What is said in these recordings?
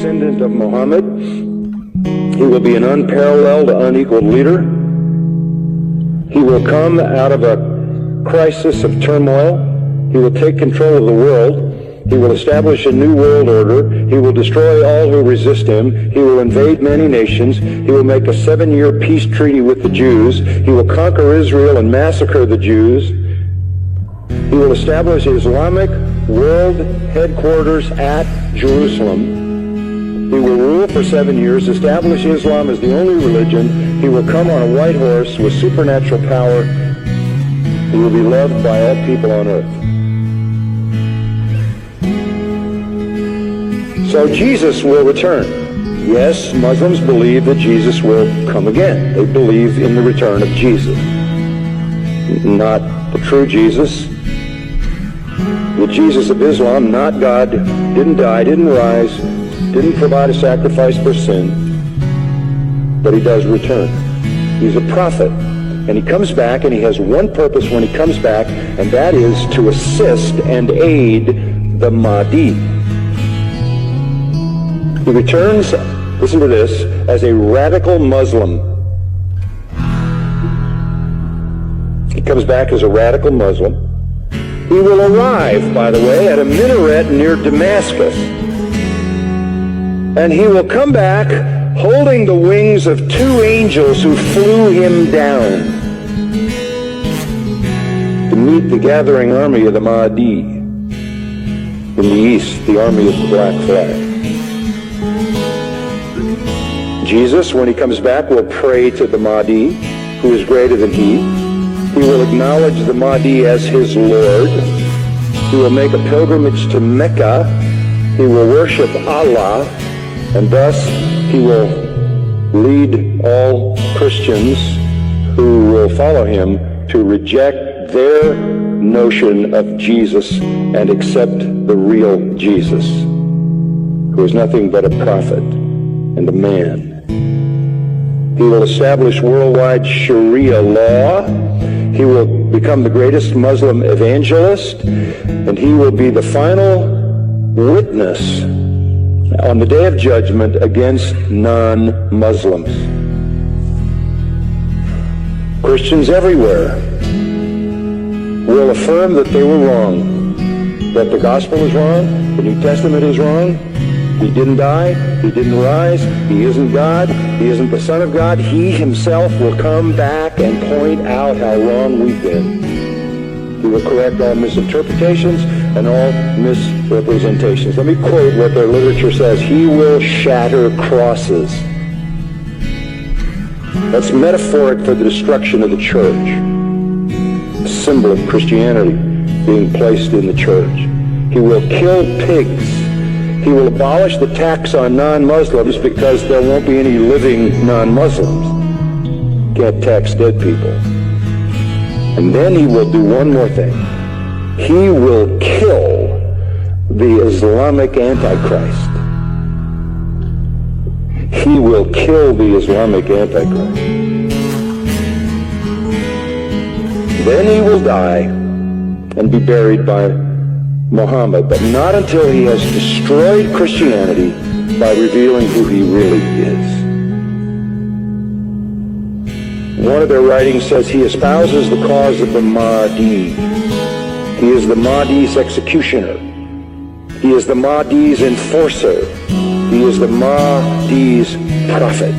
descendant of Muhammad. He will be an unparalleled, unequaled leader. He will come out of a crisis of turmoil. He will take control of the world. He will establish a new world order. He will destroy all who resist him. He will invade many nations. He will make a 7-year peace treaty with the Jews. He will conquer Israel and massacre the Jews. He will establish Islamic world headquarters at Jerusalem. He will rule for 7 years, establish Islam as the only religion. He will come on a white horse with supernatural power. He will be loved by all people on earth. So Jesus will return. Yes, Muslims believe that Jesus will come again. They believe in the return of Jesus. Not the true Jesus. The Jesus of Islam, not God, didn't die, didn't rise, didn't provide a sacrifice for sin, but he does return. He's a prophet, and he comes back, and he has one purpose when he comes back, and that is to assist and aid the Mahdi. He returns, listen to this, as a radical Muslim. He comes back as a radical Muslim. He will arrive, by the way, at a minaret near Damascus. And he will come back holding the wings of 2 angels who flew him down to meet the gathering army of the Mahdi in the east, the army of the black flag. Jesus, when he comes back, will pray to the Mahdi, who is greater than he. He will acknowledge the Mahdi as his Lord. He will make a pilgrimage to Mecca. He will worship Allah, and thus he will lead all Christians who will follow him to reject their notion of Jesus and accept the real Jesus, who is nothing but a prophet and a man. He will establish worldwide Sharia law. He will become the greatest Muslim evangelist, and he will be the final witness on the day of judgment against non-Muslims. Christians everywhere will affirm that they were wrong, that the gospel is wrong, the New Testament is wrong. He didn't die, he didn't rise, he isn't God, he isn't the Son of God. He himself will come back and point out how wrong we've been. He will correct all misinterpretations and all misrepresentations. Let me quote what their literature says. He will shatter crosses. That's metaphoric for the destruction of the church, a symbol of Christianity being placed in the church. He will kill pigs. He will abolish the tax on non-Muslims because there won't be any living non-Muslims. Can't tax dead people. And then he will do one more thing. He will kill the Islamic Antichrist. He will kill the Islamic Antichrist. Then he will die and be buried by Muhammad, but not until he has destroyed Christianity by revealing who he really is. One of their writings says he espouses the cause of the Mahdi. He is the Mahdi's executioner. He is the Mahdi's enforcer. He is the Mahdi's prophet.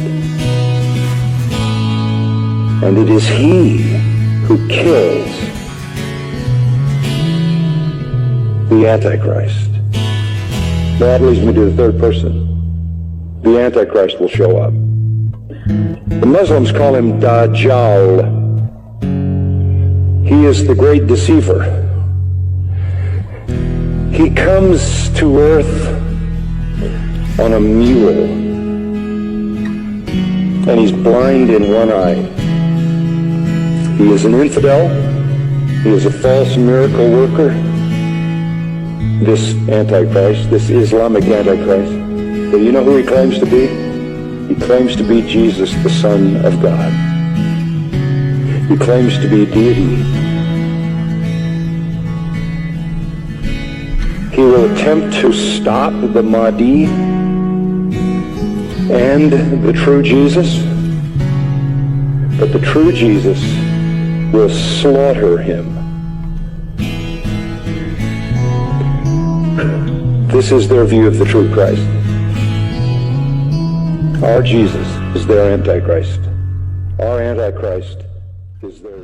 And it is he who kills the Antichrist. That leads me to the third person. The Antichrist will show up. The Muslims call him Dajjal. He is the great deceiver. He comes to earth on a mule, and he's blind in one eye. He is an infidel. He is a false miracle worker. This Antichrist, this Islamic Antichrist. But you know who he claims to be? He claims to be Jesus, the Son of God. He claims to be deity. He will attempt to stop the Mahdi and the true Jesus, but the true Jesus will slaughter him. This is their view of the true Christ. Our Jesus is their Antichrist. Our Antichrist is their...